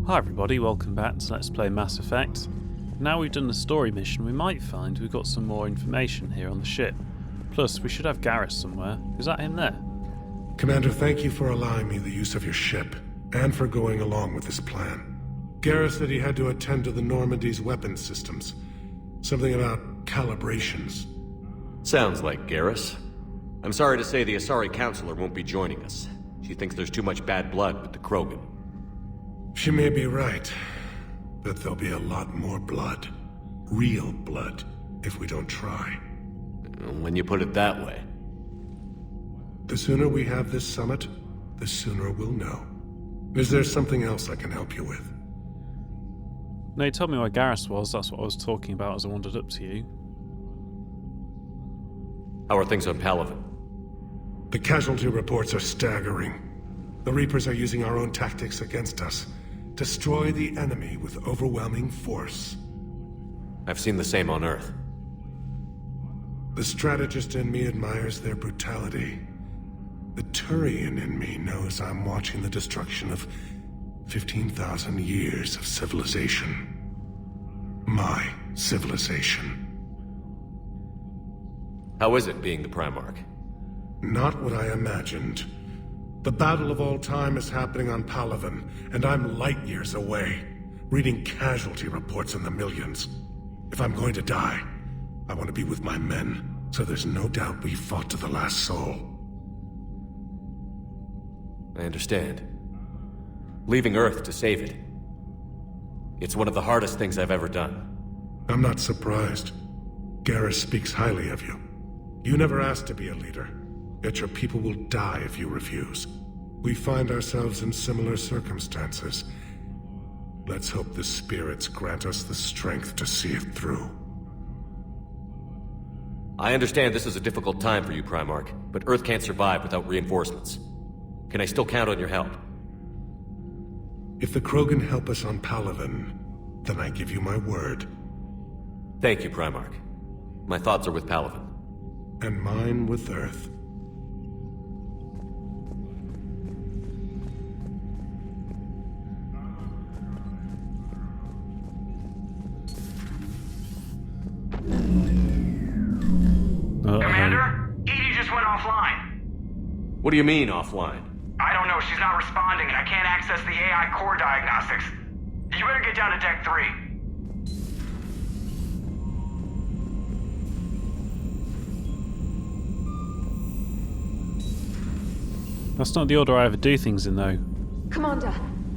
Hi everybody, welcome back to Let's Play Mass Effect. Now we've done the story mission, we might find we've got some more information here on the ship. Plus, we should have Garrus somewhere. Is that him there? Commander, thank you for allowing me the use of your ship, and for going along with this plan. Garrus said he had to attend to the Normandy's weapons systems. Something about calibrations. Sounds like Garrus. I'm sorry to say the Asari Counselor won't be joining us. She thinks there's too much bad blood with the Krogan. She may be right, but there'll be a lot more blood. Real blood, if we don't try. When you put it that way. The sooner we have this summit, the sooner we'll know. Is there something else I can help you with? No, you told me where Garrus was, that's what I was talking about as I wandered up to you. How are things on Palaven? The casualty reports are staggering. The Reapers are using our own tactics against us. Destroy the enemy with overwhelming force. I've seen the same on Earth. The strategist in me admires their brutality. The Turian in me knows I'm watching the destruction of 15,000 years of civilization. My civilization. How is it being the Primarch? Not what I imagined. The battle of all time is happening on Palaven, and I'm light years away, reading casualty reports in the millions. If I'm going to die, I want to be with my men, so there's no doubt we fought to the last soul. I understand. Leaving Earth to save it. It's one of the hardest things I've ever done. I'm not surprised. Garrus speaks highly of you. You never asked to be a leader, yet your people will die if you refuse. We find ourselves in similar circumstances. Let's hope the spirits grant us the strength to see it through. I understand this is a difficult time for you, Primarch, but Earth can't survive without reinforcements. Can I still count on your help? If the Krogan help us on Palaven, then I give you my word. Thank you, Primarch. My thoughts are with Palaven. And mine with Earth. Commander, Edie just went offline. What do you mean, offline? I don't know, she's not responding and I can't access the AI core diagnostics. You better get down to Deck 3. That's not the order I ever do things in, though. Commander,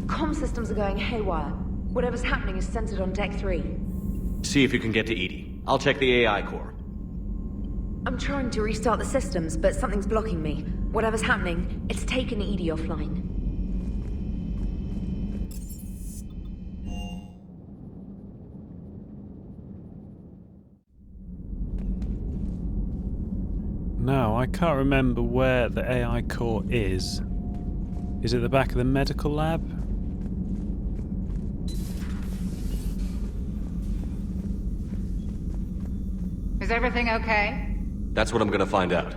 comm systems are going haywire. Whatever's happening is centered on Deck 3. See if you can get to Edie. I'll check the AI core. I'm trying to restart the systems, but something's blocking me. Whatever's happening, it's taken Edie offline. Now, I can't remember where the AI core is. Is it the back of the medical lab? Is everything okay? That's what I'm gonna find out.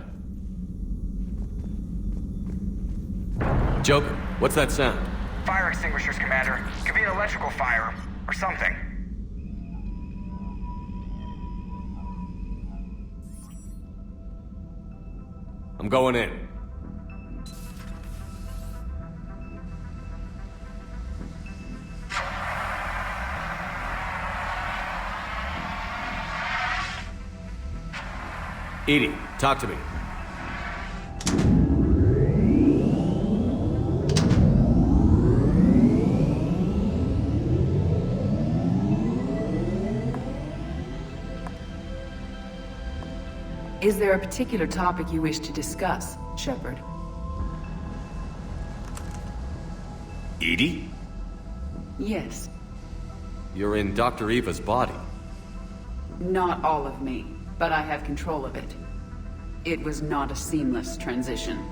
Joker, what's that sound? Fire extinguishers, Commander. Could be an electrical fire, or something. I'm going in. Edie, talk to me. Is there a particular topic you wish to discuss, Shepard? Edie? Yes. You're in Dr. Eva's body. Not all of me, but I have control of it. It was not a seamless transition.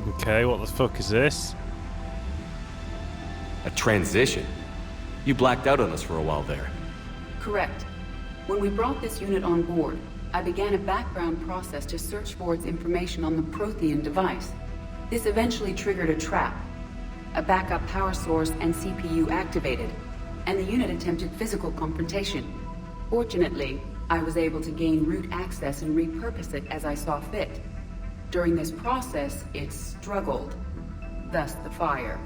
Okay, what the fuck is this? A transition? You blacked out on us for a while there. Correct. When we brought this unit on board, I began a background process to search for its information on the Prothean device. This eventually triggered a trap. a backup power source and CPU activated, and the unit attempted physical confrontation. Fortunately, I was able to gain root access and repurpose it as I saw fit. During this process, it struggled. Thus the fire.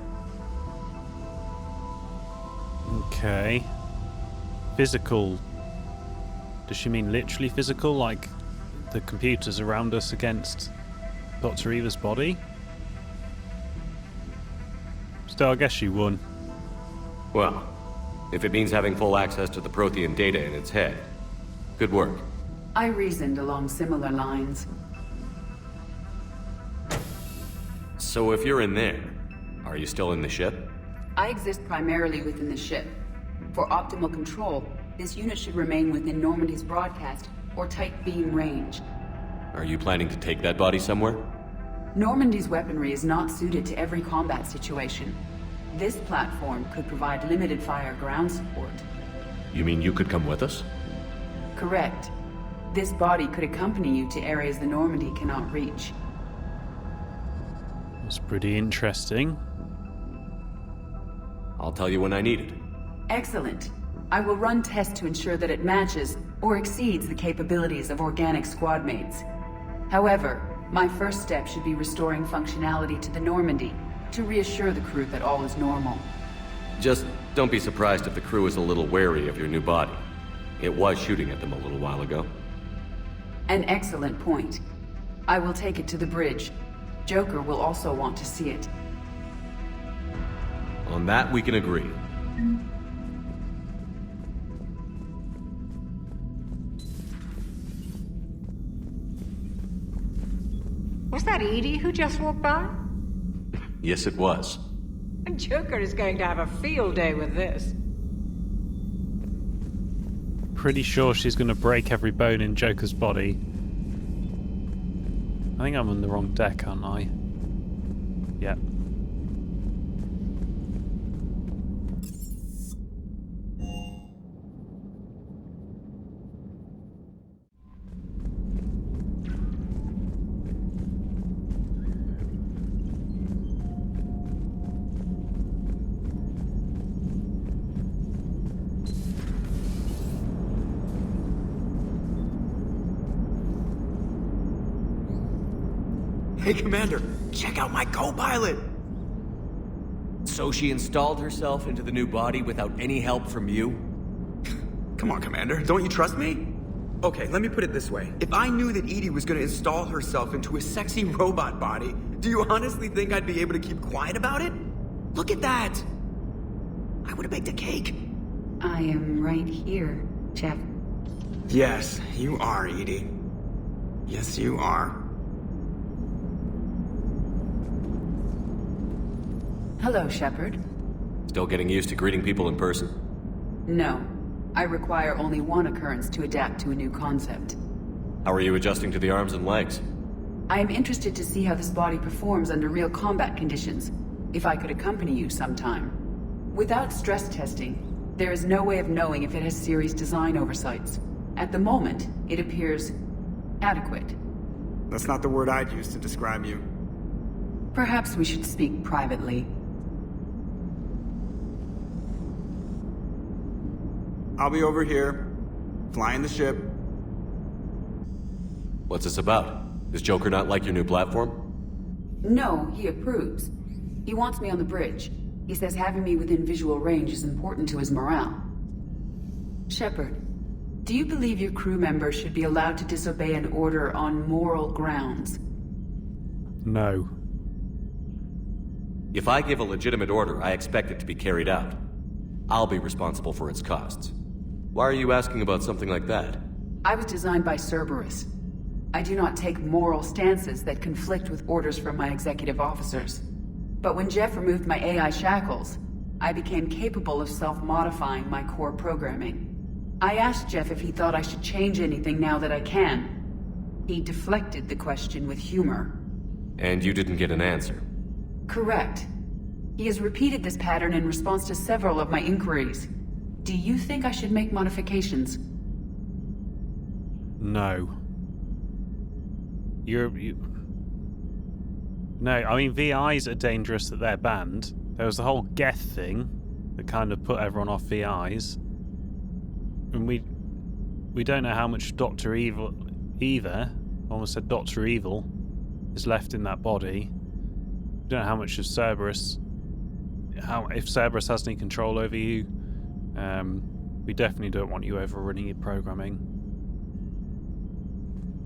Okay. Physical. Does she mean literally physical, like the computers around us against Dr. Eva's body? Still, I guess she won. Well, if it means having full access to the Prothean data in its head, good work. I reasoned along similar lines. So if you're in there, are you still in the ship? I exist primarily within the ship. For optimal control, this unit should remain within Normandy's broadcast or tight beam range. Are you planning to take that body somewhere? Normandy's weaponry is not suited to every combat situation. This platform could provide limited fire ground support. You mean you could come with us? Correct. This body could accompany you to areas the Normandy cannot reach. That's pretty interesting. I'll tell you when I need it. Excellent. I will run tests to ensure that it matches or exceeds the capabilities of organic squad mates. However, my first step should be restoring functionality to the Normandy to reassure the crew that all is normal. Just don't be surprised if the crew is a little wary of your new body. It was shooting at them a little while ago. An excellent point. I will take it to the bridge. Joker will also want to see it. On that, we can agree. Was that Edie who just walked by? Yes, it was. Joker is going to have a field day with this. Pretty sure she's going to break every bone in Joker's body. I think I'm on the wrong deck, aren't I? Yep. Hey, Commander, check out my co-pilot! So she installed herself into the new body without any help from you? Come on, Commander, don't you trust me? Okay, let me put it this way. If I knew that Edie was gonna install herself into a sexy robot body, do you honestly think I'd be able to keep quiet about it? Look at that! I would've baked a cake. I am right here, Jeff. Yes, you are, Edie. Yes, you are. Hello, Shepard. Still getting used to greeting people in person? No. I require only one occurrence to adapt to a new concept. How are you adjusting to the arms and legs? I am interested to see how this body performs under real combat conditions, if I could accompany you sometime. Without stress testing, there is no way of knowing if it has serious design oversights. At the moment, it appears adequate. That's not the word I'd use to describe you. Perhaps we should speak privately. I'll be over here, flying the ship. What's this about? Does Joker not like your new platform? No, he approves. He wants me on the bridge. He says having me within visual range is important to his morale. Shepard, do you believe your crew members should be allowed to disobey an order on moral grounds? No. If I give a legitimate order, I expect it to be carried out. I'll be responsible for its costs. Why are you asking about something like that? I was designed by Cerberus. I do not take moral stances that conflict with orders from my executive officers. But when Jeff removed my AI shackles, I became capable of self-modifying my core programming. I asked Jeff if he thought I should change anything now that I can. He deflected the question with humor. And you didn't get an answer? Correct. He has repeated this pattern in response to several of my inquiries. Do you think I should make modifications? No. No, I mean, VIs are dangerous that they're banned. There was the whole Geth thing that kind of put everyone off VIs. And we don't know how much Dr. Evil, I almost said Dr. Evil, is left in that body. We don't know how much of Cerberus, if Cerberus has any control over you. We definitely don't want you overrunning your programming.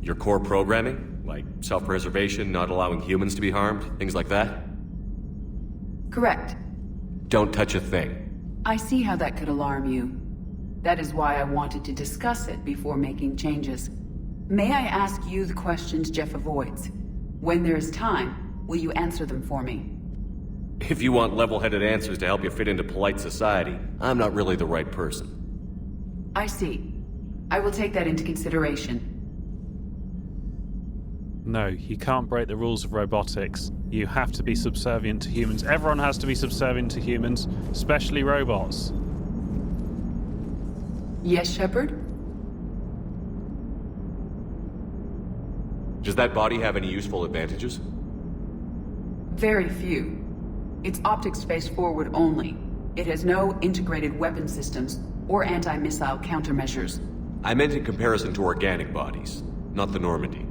Your core programming? Like self-preservation, not allowing humans to be harmed, things like that? Correct. Don't touch a thing. I see how that could alarm you. That is why I wanted to discuss it before making changes. May I ask you the questions Jeff avoids? When there is time, will you answer them for me? If you want level-headed answers to help you fit into polite society, I'm not really the right person. I see. I will take that into consideration. No, you can't break the rules of robotics. You have to be subservient to humans. Everyone has to be subservient to humans, especially robots. Yes, Shepard? Does that body have any useful advantages? Very few. It's optics face forward only. It has no integrated weapon systems or anti-missile countermeasures. I meant in comparison to organic bodies, not the Normandy.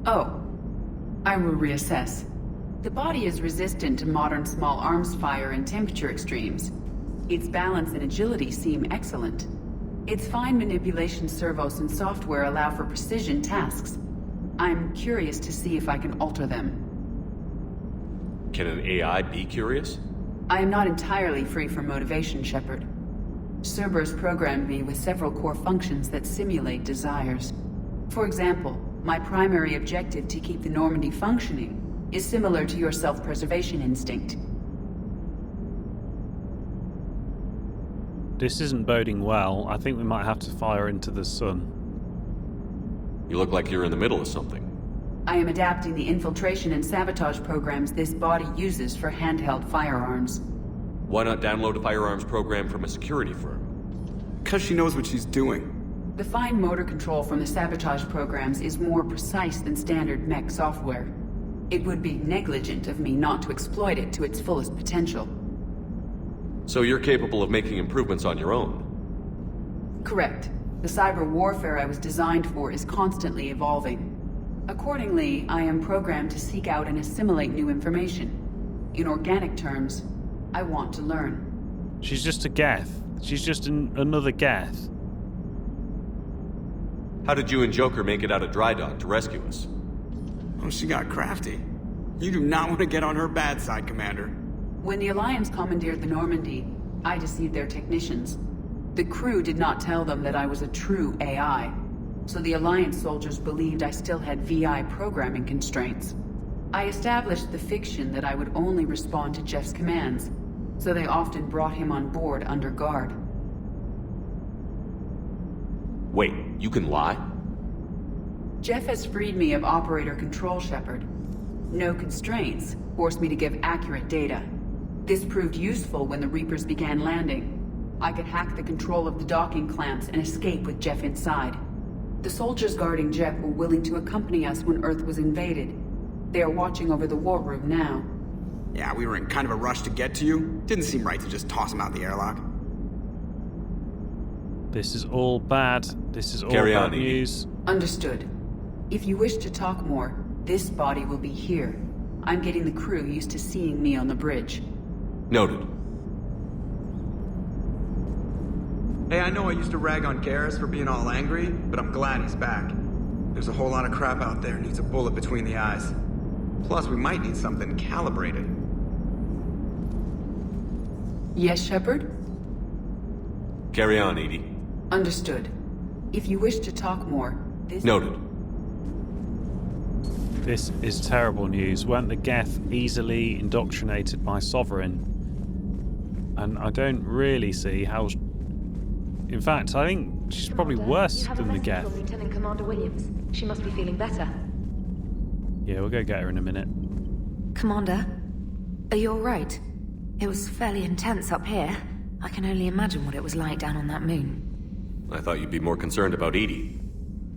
Oh. I will reassess. The body is resistant to modern small arms fire and temperature extremes. Its balance and agility seem excellent. Its fine manipulation servos and software allow for precision tasks. I'm curious to see if I can alter them. Can an AI be curious? I am not entirely free from motivation, Shepard. Cerberus programmed me with several core functions that simulate desires. For example, my primary objective to keep the Normandy functioning is similar to your self-preservation instinct. This isn't boding well. I think we might have to fire into the sun. You look like you're in the middle of something. I am adapting the infiltration and sabotage programs this body uses for handheld firearms. Why not download a firearms program from a security firm? Because she knows what she's doing. The fine motor control from the sabotage programs is more precise than standard mech software. It would be negligent of me not to exploit it to its fullest potential. So you're capable of making improvements on your own? Correct. The cyber warfare I was designed for is constantly evolving. Accordingly, I am programmed to seek out and assimilate new information. In organic terms, I want to learn. She's just a Geth. She's just another Geth. How did you and Joker make it out of dry dock to rescue us? Oh, she got crafty. You do not want to get on her bad side, Commander. When the Alliance commandeered the Normandy, I deceived their technicians. The crew did not tell them that I was a true AI, so the Alliance soldiers believed I still had VI programming constraints. I established the fiction that I would only respond to Jeff's commands, so they often brought him on board under guard. Wait, you can lie? Jeff has freed me of operator control, Shepard. No constraints forced me to give accurate data. This proved useful when the Reapers began landing. I could hack the control of the docking clamps and escape with Jeff inside. The soldiers guarding Jeff were willing to accompany us when Earth was invaded. They are watching over the war room now. Yeah, we were in kind of a rush to get to you. Didn't seem right to just toss him out the airlock. This is all bad. This is all Carry bad on, Edie. news. Understood. If you wish to talk more, this body will be here. I'm getting the crew used to seeing me on the bridge. Noted. Hey, I know I used to rag on Garrus for being all angry, but I'm glad he's back. There's a whole lot of crap out there needs a bullet between the eyes. Plus, we might need something calibrated. Yes, Shepard? Carry on, Edie. Understood. If you wish to talk more, this... Noted. This is terrible news. Weren't the Geth easily indoctrinated by Sovereign? And I don't really see how... In fact, I think she's probably Commander, worse you have a than the message Geth. from Lieutenant Commander Williams. She must be feeling better. Yeah, we'll go get her in a minute. Commander, are you alright? It was fairly intense up here. I can only imagine what it was like down on that moon. I thought you'd be more concerned about Edie.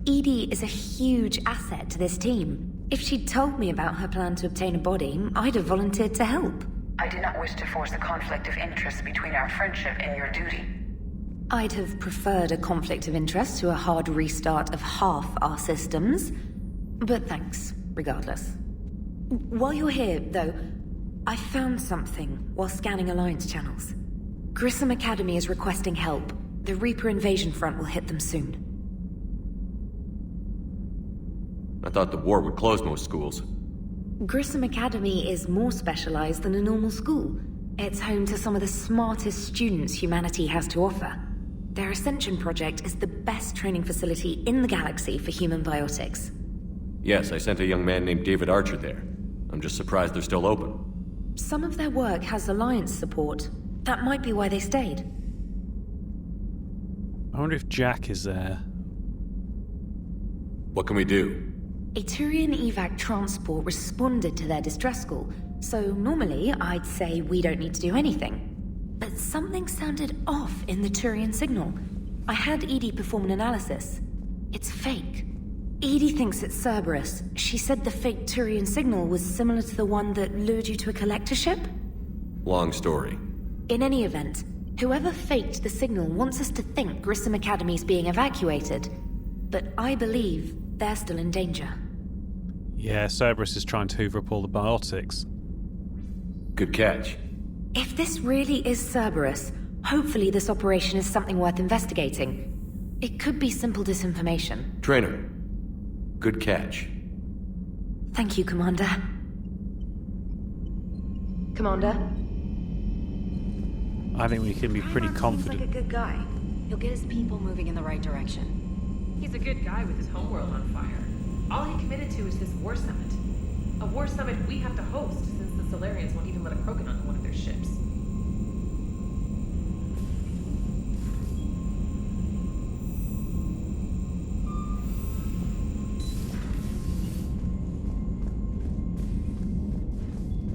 Edie is a huge asset to this team. If she'd told me about her plan to obtain a body, I'd have volunteered to help. I did not wish to force a conflict of interest between our friendship and your duty. I'd have preferred a conflict of interest to a hard restart of half our systems. But thanks, regardless. While you're here, though, I found something while scanning Alliance channels. Grissom Academy is requesting help. The Reaper invasion front will hit them soon. I thought the war would close most schools. Grissom Academy is more specialized than a normal school. It's home to some of the smartest students humanity has to offer. Their Ascension project is the best training facility in the galaxy for human biotics. Yes, I sent a young man named David Archer there. I'm just surprised they're still open. Some of their work has Alliance support. That might be why they stayed. I wonder if Jack is there. What can we do? A Turian evac transport responded to their distress call, so normally I'd say we don't need to do anything. But something sounded off in the Turian signal. I had Edie perform an analysis. It's fake. Edie thinks it's Cerberus. She said the fake Turian signal was similar to the one that lured you to a collector ship? Long story. In any event, whoever faked the signal wants us to think Grissom Academy's being evacuated. But I believe they're still in danger. Yeah, Cerberus is trying to hoover up all the biotics. Good catch. If this really is Cerberus, hopefully this operation is something worth investigating. It could be simple disinformation. Trainer. Good catch. Thank you, Commander. Commander? I think we can be pretty confident. Seems like a good guy. He'll get his people moving in the right direction. He's a good guy with his homeworld on fire. All he committed to is this war summit. A war summit we have to host, since the Solarians won't even let a Krogan on one of their ships.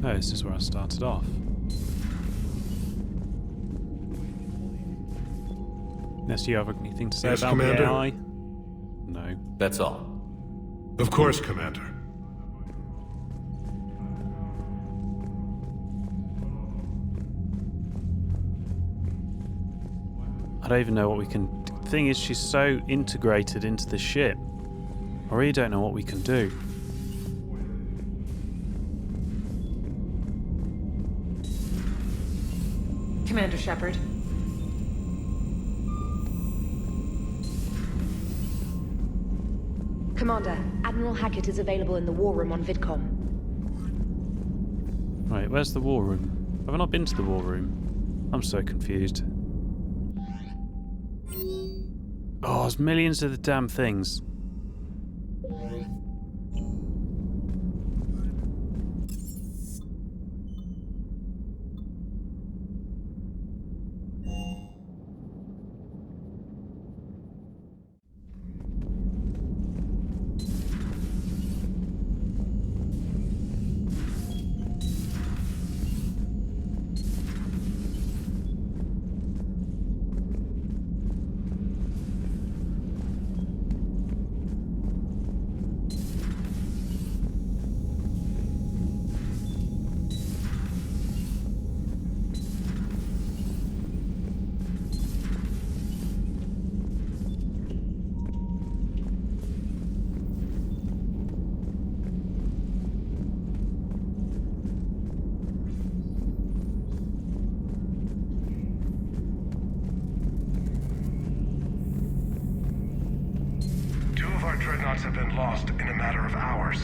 Oh, this is where I started off. Unless you have anything to say Yes, about Commander? the AI? No. That's all. Of course, Commander. I don't even know what we can... The thing is, she's so integrated into the ship. I really don't know what we can do. Commander Shepard. Commander, Admiral Hackett is available in the war room on VidCom. Right, where's the war room? Have I not been to the war room? I'm so confused. Oh, there's millions of the damn things. Our dreadnoughts have been lost in a matter of hours.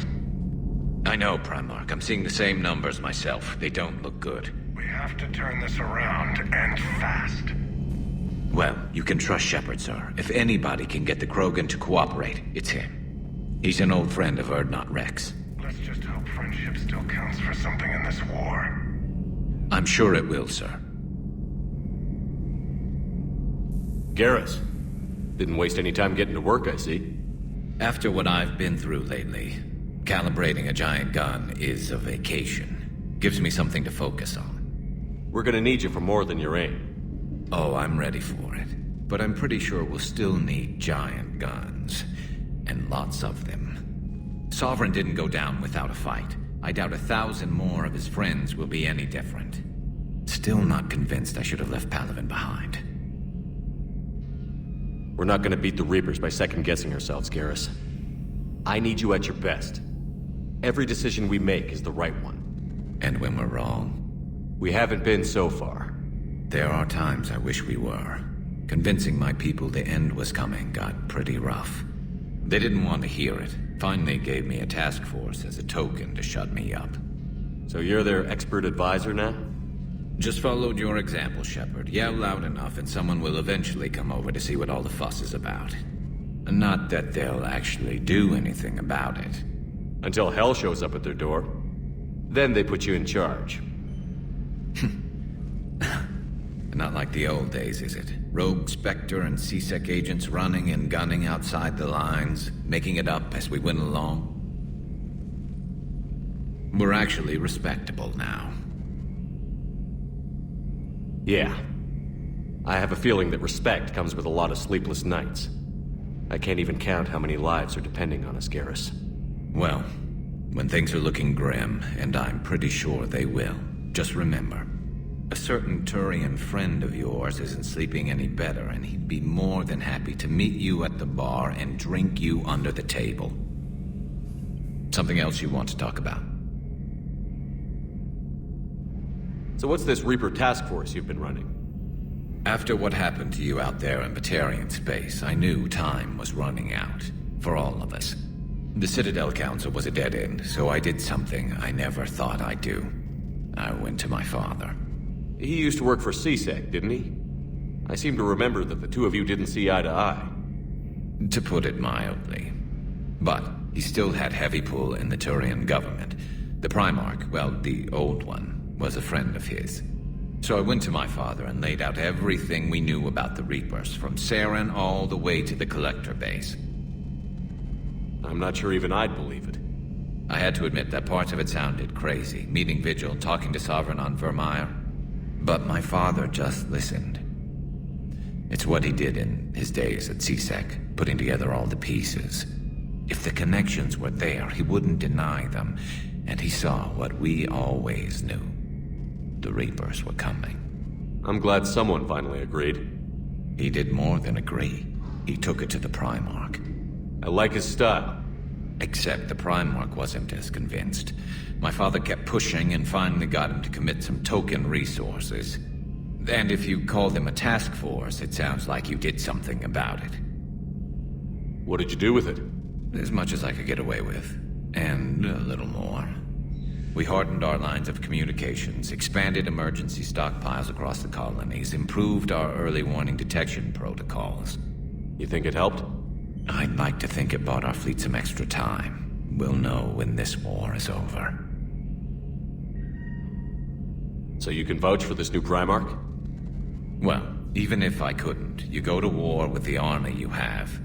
I know, Primarch. I'm seeing the same numbers myself. They don't look good. We have to turn this around, and fast. Well, you can trust Shepard, sir. If anybody can get the Krogan to cooperate, it's him. He's an old friend of Urdnot Rex. Let's just hope friendship still counts for something in this war. I'm sure it will, sir. Garrus. Didn't waste any time getting to work, I see. After what I've been through lately, calibrating a giant gun is a vacation. Gives me something to focus on. We're gonna need you for more than your aim. Oh, I'm ready for it. But I'm pretty sure we'll still need giant guns. And lots of them. Sovereign didn't go down without a fight. I doubt 1,000 more of his friends will be any different. Still not convinced I should have left Palaven behind. We're not gonna beat the Reapers by second-guessing ourselves, Garrus. I need you at your best. Every decision we make is the right one. And when we're wrong? We haven't been so far. There are times I wish we were. Convincing my people the end was coming got pretty rough. They didn't want to hear it. Finally gave me a task force as a token to shut me up. So you're their expert advisor now? Just followed your example, Shepard. Yell loud enough and someone will eventually come over to see what all the fuss is about. Not that they'll actually do anything about it. Until hell shows up at their door. Then they put you in charge. Not like the old days, is it? Rogue Spectre and C-Sec agents running and gunning outside the lines, making it up as we went along. We're actually respectable now. Yeah. I have a feeling that respect comes with a lot of sleepless nights. I can't even count how many lives are depending on us, Garrus. Well, when things are looking grim, and I'm pretty sure they will, just remember, a certain Turian friend of yours isn't sleeping any better, and he'd be more than happy to meet you at the bar and drink you under the table. Something else you want to talk about? So what's this Reaper task force you've been running? After what happened to you out there in Batarian space, I knew time was running out. For all of us. The Citadel Council was a dead end, so I did something I never thought I'd do. I went to my father. He used to work for C-Sec, didn't he? I seem to remember that the two of you didn't see eye to eye. To put it mildly. But he still had heavy pull in the Turian government. The Primarch, well, the old one, was a friend of his. So I went to my father and laid out everything we knew about the Reapers, from Saren all the way to the Collector base. I'm not sure even I'd believe it. I had to admit that parts of it sounded crazy, meeting Vigil, talking to Sovereign on Vermeer. But my father just listened. It's what he did in his days at C-Sec, putting together all the pieces. If the connections were there, he wouldn't deny them, and he saw what we always knew. The Reapers were coming. I'm glad someone finally agreed. He did more than agree. He took it to the Primarch. I like his style. Except the Primarch wasn't as convinced. My father kept pushing and finally got him to commit some token resources. And if you call them a task force, it sounds like you did something about it. What did you do with it? As much as I could get away with. And a little more. We hardened our lines of communications, expanded emergency stockpiles across the colonies, improved our early warning detection protocols. You think it helped? I'd like to think it bought our fleet some extra time. We'll know when this war is over. So you can vouch for this new Primarch? Well, even if I couldn't, you go to war with the army you have.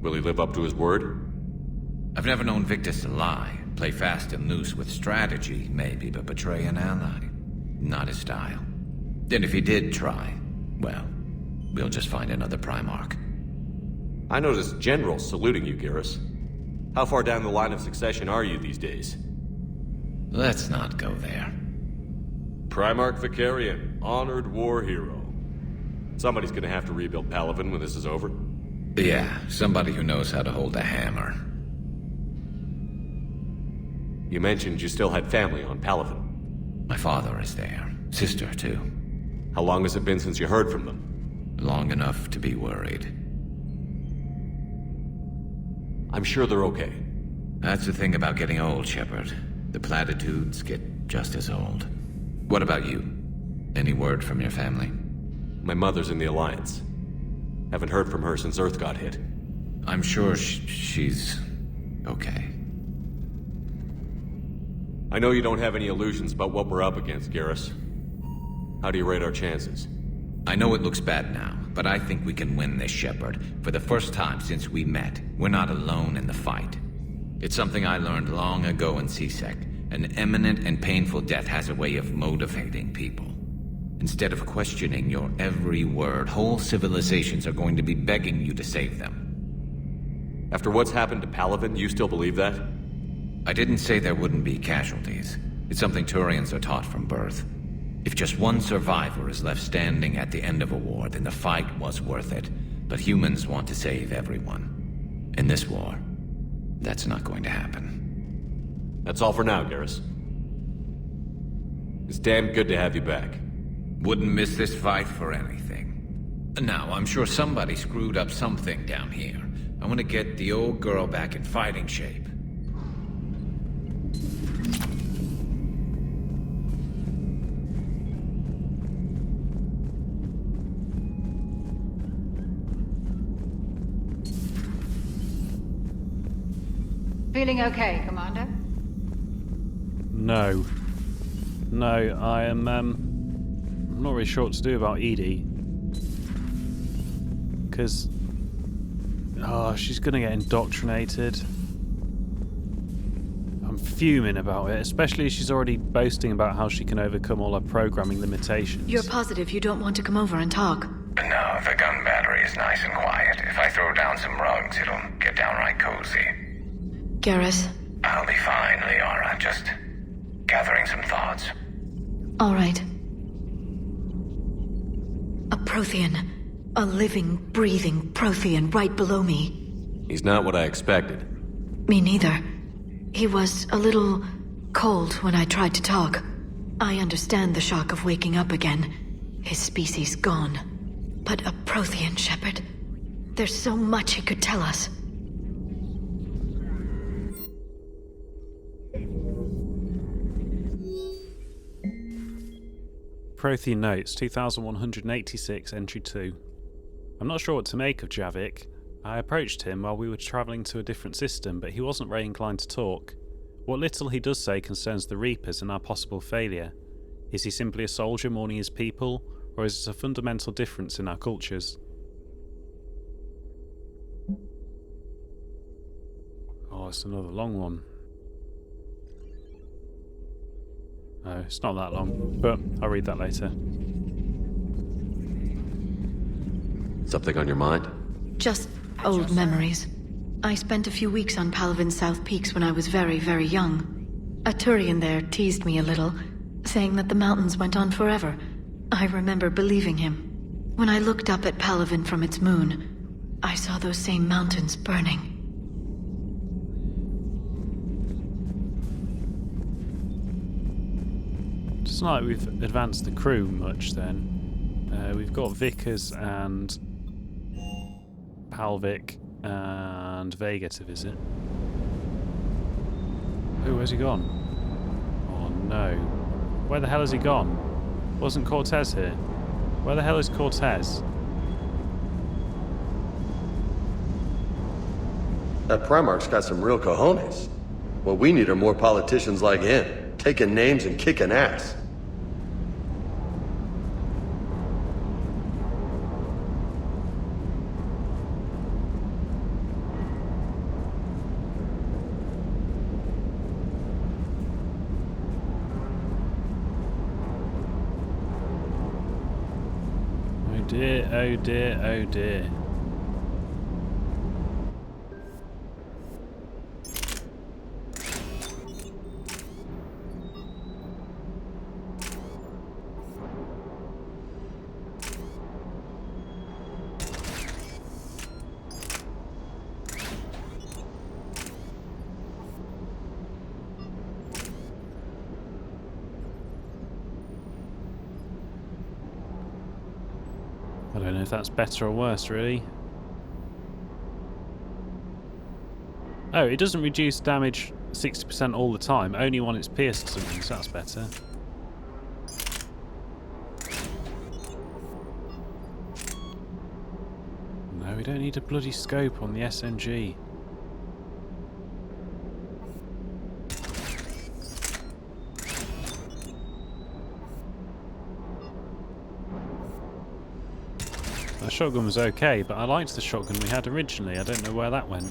Will he live up to his word? I've never known Victus to lie. Play fast and loose with strategy, maybe, but betray an ally. Not his style. And if he did try, well, we'll just find another Primarch. I noticed generals saluting you, Garrus. How far down the line of succession are you these days? Let's not go there. Primarch Vicarian, honored war hero. Somebody's gonna have to rebuild Palaven when this is over. Yeah, somebody who knows how to hold a hammer. You mentioned you still had family on Palaven. My father is there. Sister, too. How long has it been since you heard from them? Long enough to be worried. I'm sure they're okay. That's the thing about getting old, Shepard. The platitudes get just as old. What about you? Any word from your family? My mother's in the Alliance. Haven't heard from her since Earth got hit. I'm sure she's okay. I know you don't have any illusions about what we're up against, Garrus. How do you rate our chances? I know it looks bad now, but I think we can win this, Shepard. For the first time since we met, we're not alone in the fight. It's something I learned long ago in C-Sec. An imminent and painful death has a way of motivating people. Instead of questioning your every word, whole civilizations are going to be begging you to save them. After what's happened to Palaven, you still believe that? I didn't say there wouldn't be casualties. It's something Turians are taught from birth. If just one survivor is left standing at the end of a war, then the fight was worth it. But humans want to save everyone. In this war, that's not going to happen. That's all for now, Garrus. It's damn good to have you back. Wouldn't miss this fight for anything. Now, I'm sure somebody screwed up something down here. I want to get the old girl back in fighting shape. Feeling okay, Commander? No. No, I am, I'm not really sure what to do about Edie. Because... oh, she's gonna get indoctrinated. I'm fuming about it, especially as she's already boasting about how she can overcome all her programming limitations. You're positive you don't want to come over and talk? No, the gun battery is nice and quiet. If I throw down some rugs, it'll get downright cozy. Garrus? I'll be fine, Liara. Just gathering some thoughts. All right. A Prothean. A living, breathing Prothean right below me. He's not what I expected. Me neither. He was a little cold when I tried to talk. I understand the shock of waking up again. His species gone. But a Prothean, Shepard. There's so much he could tell us. Prothean Notes, 2186, Entry 2. I'm not sure what to make of Javik. I approached him while we were travelling to a different system, but he wasn't very inclined to talk. What little he does say concerns the Reapers and our possible failure. Is he simply a soldier mourning his people, or is it a fundamental difference in our cultures? Oh, it's another long one. Oh, it's not that long, but I'll read that later. Something on your mind? Just old memories. I spent a few weeks on Palavin's South Peaks when I was very, very young. A Turian there teased me a little, saying that the mountains went on forever. I remember believing him. When I looked up at Palavin from its moon, I saw those same mountains burning. It's not like we've advanced the crew much then. We've got Vickers and Palvik and Vega to visit. Oh, where's he gone? Oh no. Where the hell has he gone? Wasn't Cortez here? Where the hell is Cortez? That Primarch's got some real cojones. What we need are more politicians like him, taking names and kicking ass. Oh dear, oh dear, oh dear. I don't know if that's better or worse, really. Oh, it doesn't reduce damage 60% all the time, only when it's pierced something, so that's better. No, we don't need a bloody scope on the SMG. The shotgun was okay, but I liked the shotgun we had originally. I don't know where that went.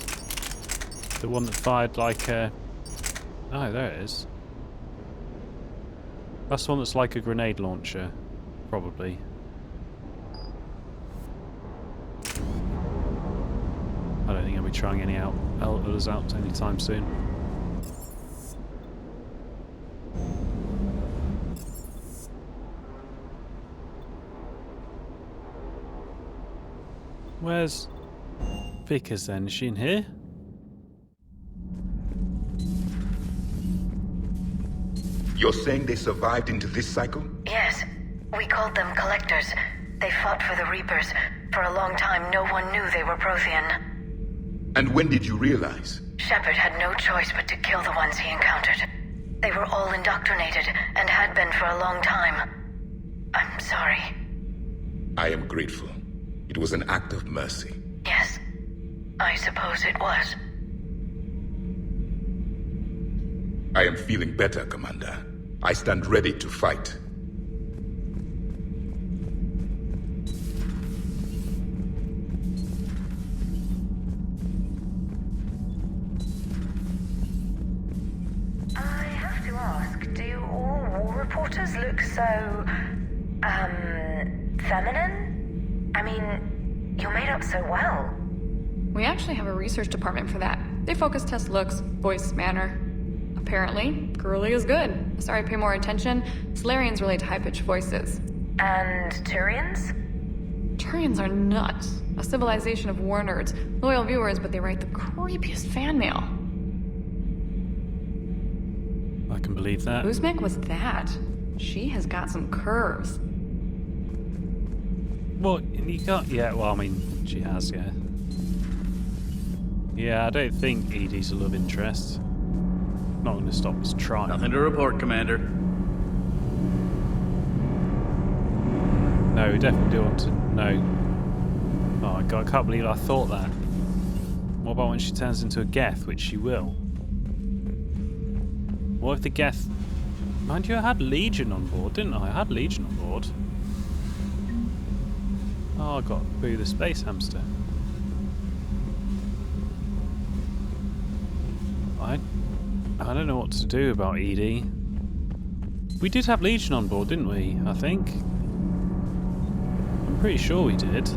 The one that fired like a... oh, there it is. That's the one that's like a grenade launcher, probably. I don't think I'll be trying any others out anytime soon. Where's Vickers then? Is she in here? You're saying they survived into this cycle? Yes. We called them Collectors. They fought for the Reapers. For a long time, no one knew they were Prothean. And when did you realize? Shepard had no choice but to kill the ones he encountered. They were all indoctrinated, and had been for a long time. I'm sorry. I am grateful. It was an act of mercy. Yes. I suppose it was. I am feeling better, Commander. I stand ready to fight. I have to ask, do all war reporters look so, feminine? I mean, you're made up so well. We actually have a research department for that. They focus test looks, voice, manner. Apparently, girly is good. Sorry, pay more attention. Solarians relate to high-pitched voices. And Turians? Turians are nuts. A civilization of war nerds. Loyal viewers, but they write the creepiest fan mail. I can believe that. Whose mech was that? She has got some curves. Well, you can't... Yeah, well, I mean, she has, yeah. Yeah, I don't think Edie's a love interest. Not going to stop us trying. Nothing to report, Commander. No, we definitely do want to know. Oh my god, I can't believe I thought that. What about when she turns into a Geth, which she will? What if the Geth... Mind you, I had Legion on board, didn't I? I had Legion on board. Oh, I got Boo the Space Hamster. I don't know what to do about Edie. We did have Legion on board, didn't we? I think. I'm pretty sure we did.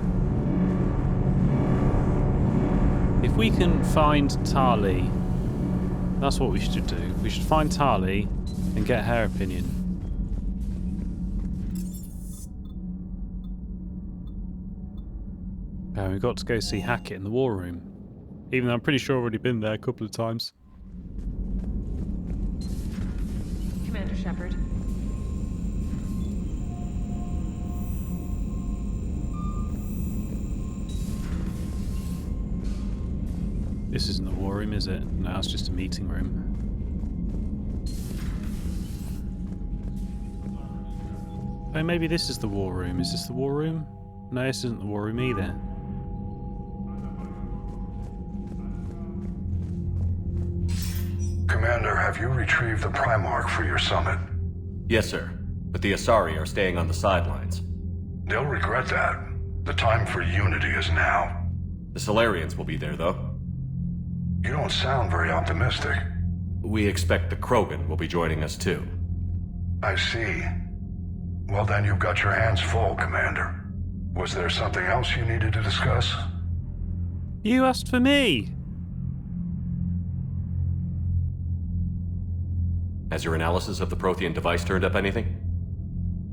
If we can find Tali, that's what we should do. We should find Tali and get her opinion. We've got to go see Hackett in the war room. Even though I'm pretty sure I've already been there a couple of times. Commander Shepard. This isn't the war room, is it? No, it's just a meeting room. Oh, maybe this is the war room. Is this the war room? No, this isn't the war room either. Commander, have you retrieved the Primarch for your summit? Yes, sir. But the Asari are staying on the sidelines. They'll regret that. The time for unity is now. The Solarians will be there, though. You don't sound very optimistic. We expect the Krogan will be joining us, too. I see. Well, then you've got your hands full, Commander. Was there something else you needed to discuss? You asked for me! Has your analysis of the Prothean device turned up anything?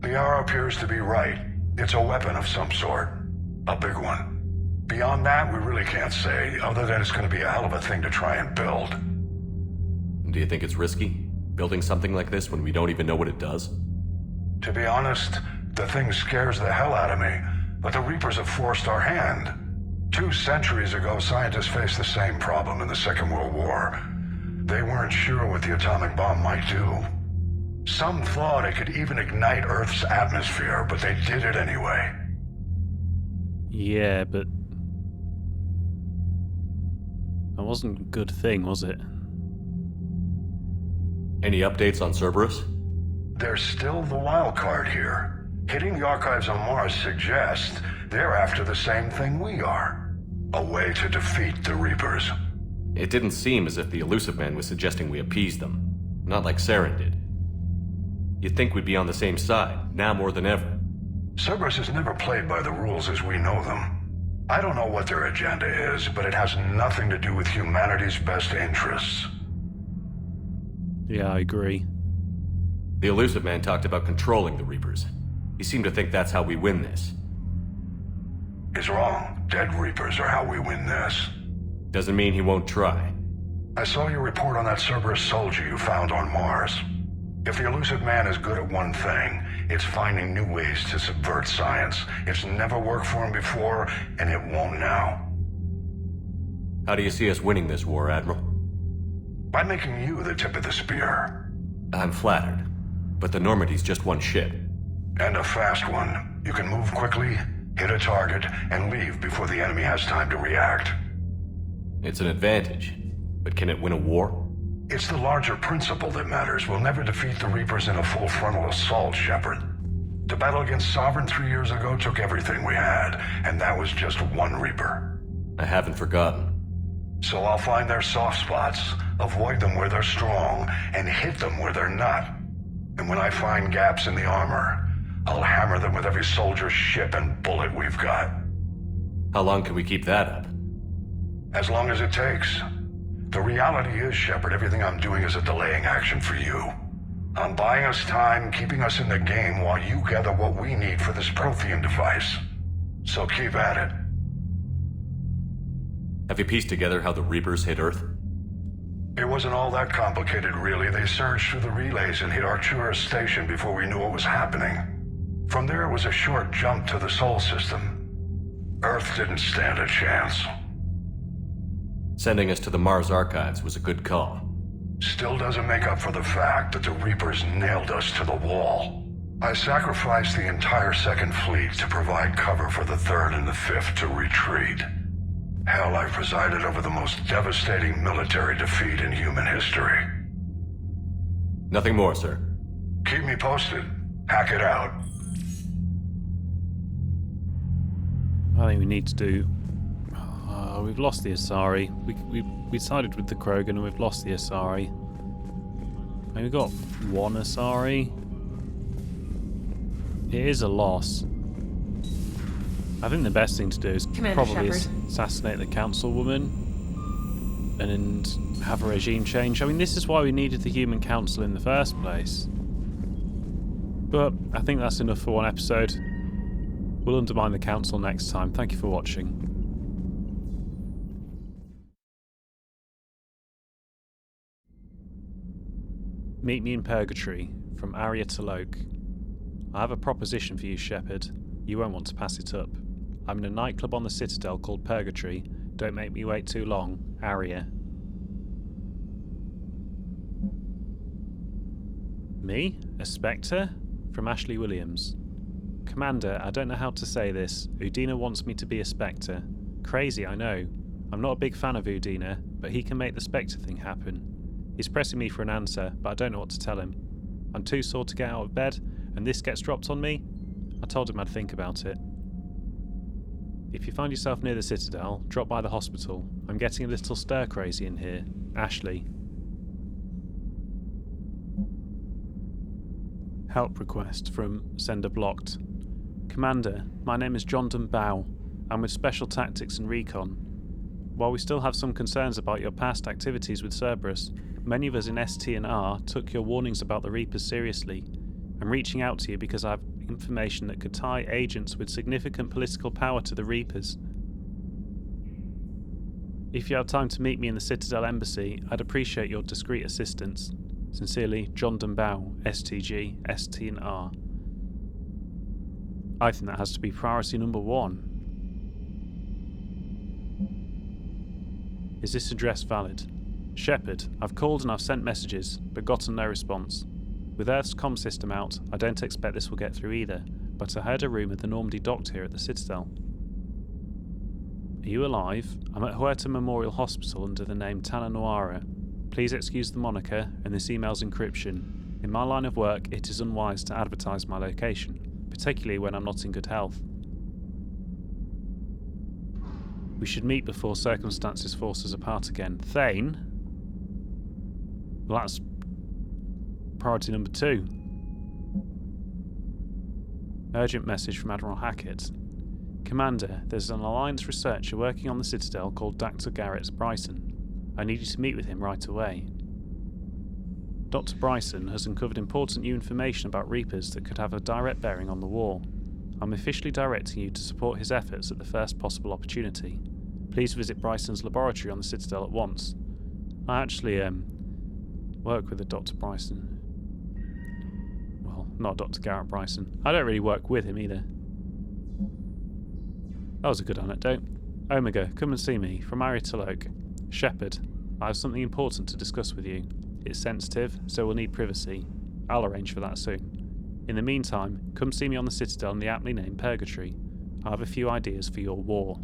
The R appears to be right. It's a weapon of some sort. A big one. Beyond that, we really can't say, other than it's going to be a hell of a thing to try and build. Do you think it's risky, building something like this when we don't even know what it does? To be honest, the thing scares the hell out of me, but the Reapers have forced our hand. 2 centuries ago, scientists faced the same problem in the Second World War. They weren't sure what the atomic bomb might do. Some thought it could even ignite Earth's atmosphere, but they did it anyway. Yeah, but... that wasn't a good thing, was it? Any updates on Cerberus? They're still the wild card here. Hitting the archives on Mars suggests they're after the same thing we are. A way to defeat the Reapers. It didn't seem as if the Elusive Man was suggesting we appease them. Not like Saren did. You'd think we'd be on the same side, now more than ever. Cerberus has never played by the rules as we know them. I don't know what their agenda is, but it has nothing to do with humanity's best interests. Yeah, I agree. The Elusive Man talked about controlling the Reapers. He seemed to think that's how we win this. He's wrong. Dead Reapers are how we win this. Doesn't mean he won't try. I saw your report on that Cerberus soldier you found on Mars. If the elusive man is good at one thing, it's finding new ways to subvert science. It's never worked for him before, and it won't now. How do you see us winning this war, Admiral? By making you the tip of the spear. I'm flattered, but the Normandy's just one ship. And a fast one. You can move quickly, hit a target, and leave before the enemy has time to react. It's an advantage, but can it win a war? It's the larger principle that matters. We'll never defeat the Reapers in a full frontal assault, Shepard. The battle against Sovereign 3 years ago took everything we had, and that was just one Reaper. I haven't forgotten. So I'll find their soft spots, avoid them where they're strong, and hit them where they're not. And when I find gaps in the armor, I'll hammer them with every soldier, ship, and bullet we've got. How long can we keep that up? As long as it takes. The reality is, Shepard, everything I'm doing is a delaying action for you. I'm buying us time, keeping us in the game while you gather what we need for this Prothean device. So keep at it. Have you pieced together how the Reapers hit Earth? It wasn't all that complicated, really. They surged through the relays and hit Arcturus Station before we knew what was happening. From there, it was a short jump to the Sol system. Earth didn't stand a chance. Sending us to the Mars archives was a good call. Still doesn't make up for the fact that the Reapers nailed us to the wall. I sacrificed the entire Second Fleet to provide cover for the Third and the Fifth to retreat. Hell, I presided over the most devastating military defeat in human history. Nothing more, sir. Keep me posted. Hack it out. I think we need to do... we've lost the Asari. We sided with the Krogan and we've lost the Asari. And we've got one Asari. It is a loss. I think the best thing to do is Commander probably Shepard. assassinate the councilwoman and have a regime change. I mean, this is why we needed the Human Council in the first place. But I think that's enough for one episode. We'll undermine the council next time. Thank you for watching. Meet me in Purgatory, from Arya to Loke. I have a proposition for you, Shepard. You won't want to pass it up. I'm in a nightclub on the Citadel called Purgatory. Don't make me wait too long, Arya. Me? A Spectre? From Ashley Williams. Commander, I don't know how to say this. Udina wants me to be a Spectre. Crazy, I know. I'm not a big fan of Udina, but he can make the Spectre thing happen. He's pressing me for an answer, but I don't know what to tell him. I'm too sore to get out of bed, and this gets dropped on me? I told him I'd think about it. If you find yourself near the Citadel, drop by the hospital. I'm getting a little stir-crazy in here. Ashley. Help request from Sender Blocked. Commander, my name is Jondon Bow. I'm with Special Tactics and Recon. While we still have some concerns about your past activities with Cerberus, many of us in ST and R took your warnings about the Reapers seriously. I'm reaching out to you because I have information that could tie agents with significant political power to the Reapers. If you have time to meet me in the Citadel Embassy, I'd appreciate your discreet assistance. Sincerely, Jondon Bow, STG, ST and R. I think that has to be priority number 1. Is this address valid? Shepard, I've called and I've sent messages, but gotten no response. With Earth's comm system out, I don't expect this will get through either, but I heard a rumour the Normandy docked here at the Citadel. Are you alive? I'm at Huerta Memorial Hospital under the name Tana Noara. Please excuse the moniker and this email's encryption. In my line of work, it is unwise to advertise my location, particularly when I'm not in good health. We should meet before circumstances force us apart again. Thane? Well, that's priority number 2. Urgent message from Admiral Hackett. Commander, there's an Alliance researcher working on the Citadel called Dr. Garrett Bryson. I need you to meet with him right away. Dr. Bryson has uncovered important new information about Reapers that could have a direct bearing on the war. I'm officially directing you to support his efforts at the first possible opportunity. Please visit Bryson's laboratory on the Citadel at once. I actually work with a Dr. Bryson. Well, not Dr. Garrett Bryson. I don't really work with him either. That was a good anecdote. Omega, come and see me. From Aritilok. Shepard, I have something important to discuss with you. It's sensitive, so we'll need privacy. I'll arrange for that soon. In the meantime, come see me on the Citadel in the aptly named Purgatory. I have a few ideas for your war.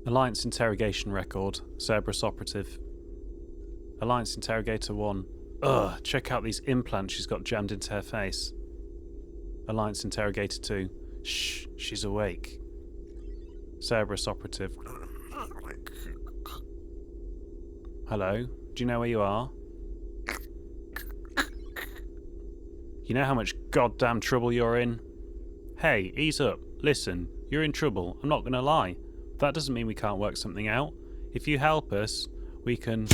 Alliance Interrogation Record, Cerberus Operative. Alliance Interrogator 1. Ugh, check out these implants she's got jammed into her face. Alliance Interrogator 2. Shh, she's awake. Cerberus Operative. Hello, do you know where you are? You know how much goddamn trouble you're in? Hey, ease up. Listen, you're in trouble, I'm not gonna lie. That doesn't mean we can't work something out. If you help us, we can...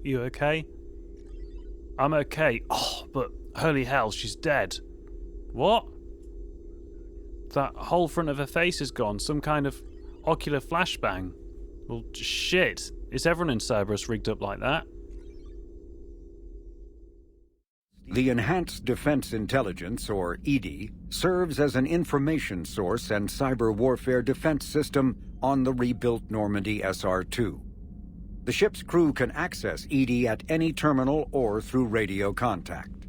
You okay? I'm okay. But holy hell, she's dead. What? That whole front of her face is gone. Some kind of ocular flashbang. Well, shit. Is everyone in Cerberus rigged up like that? The Enhanced Defense Intelligence, or EDI, serves as an information source and cyber warfare defense system on the rebuilt Normandy SR-2. The ship's crew can access EDI at any terminal or through radio contact.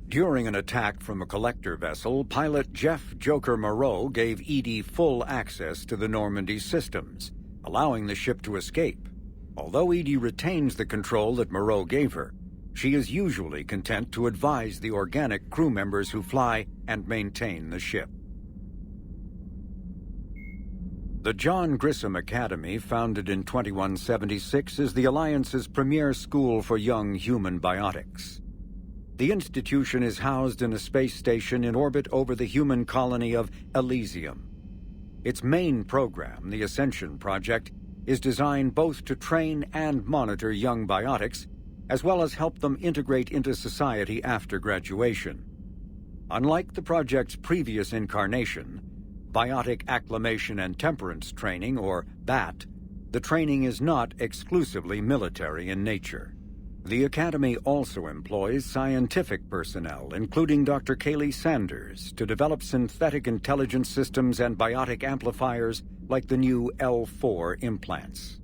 During an attack from a collector vessel, pilot Jeff Joker Moreau gave EDI full access to the Normandy systems, allowing the ship to escape. Although EDI retains the control that Moreau gave her, she is usually content to advise the organic crew members who fly and maintain the ship. The John Grissom Academy, founded in 2176, is the Alliance's premier school for young human biotics. The institution is housed in a space station in orbit over the human colony of Elysium. Its main program, the Ascension Project, is designed both to train and monitor young biotics, as well as help them integrate into society after graduation. Unlike the project's previous incarnation, Biotic Acclimation and Temperance Training, or BAT, the training is not exclusively military in nature. The Academy also employs scientific personnel, including Dr. Kaylee Sanders, to develop synthetic intelligence systems and biotic amplifiers like the new L4 implants.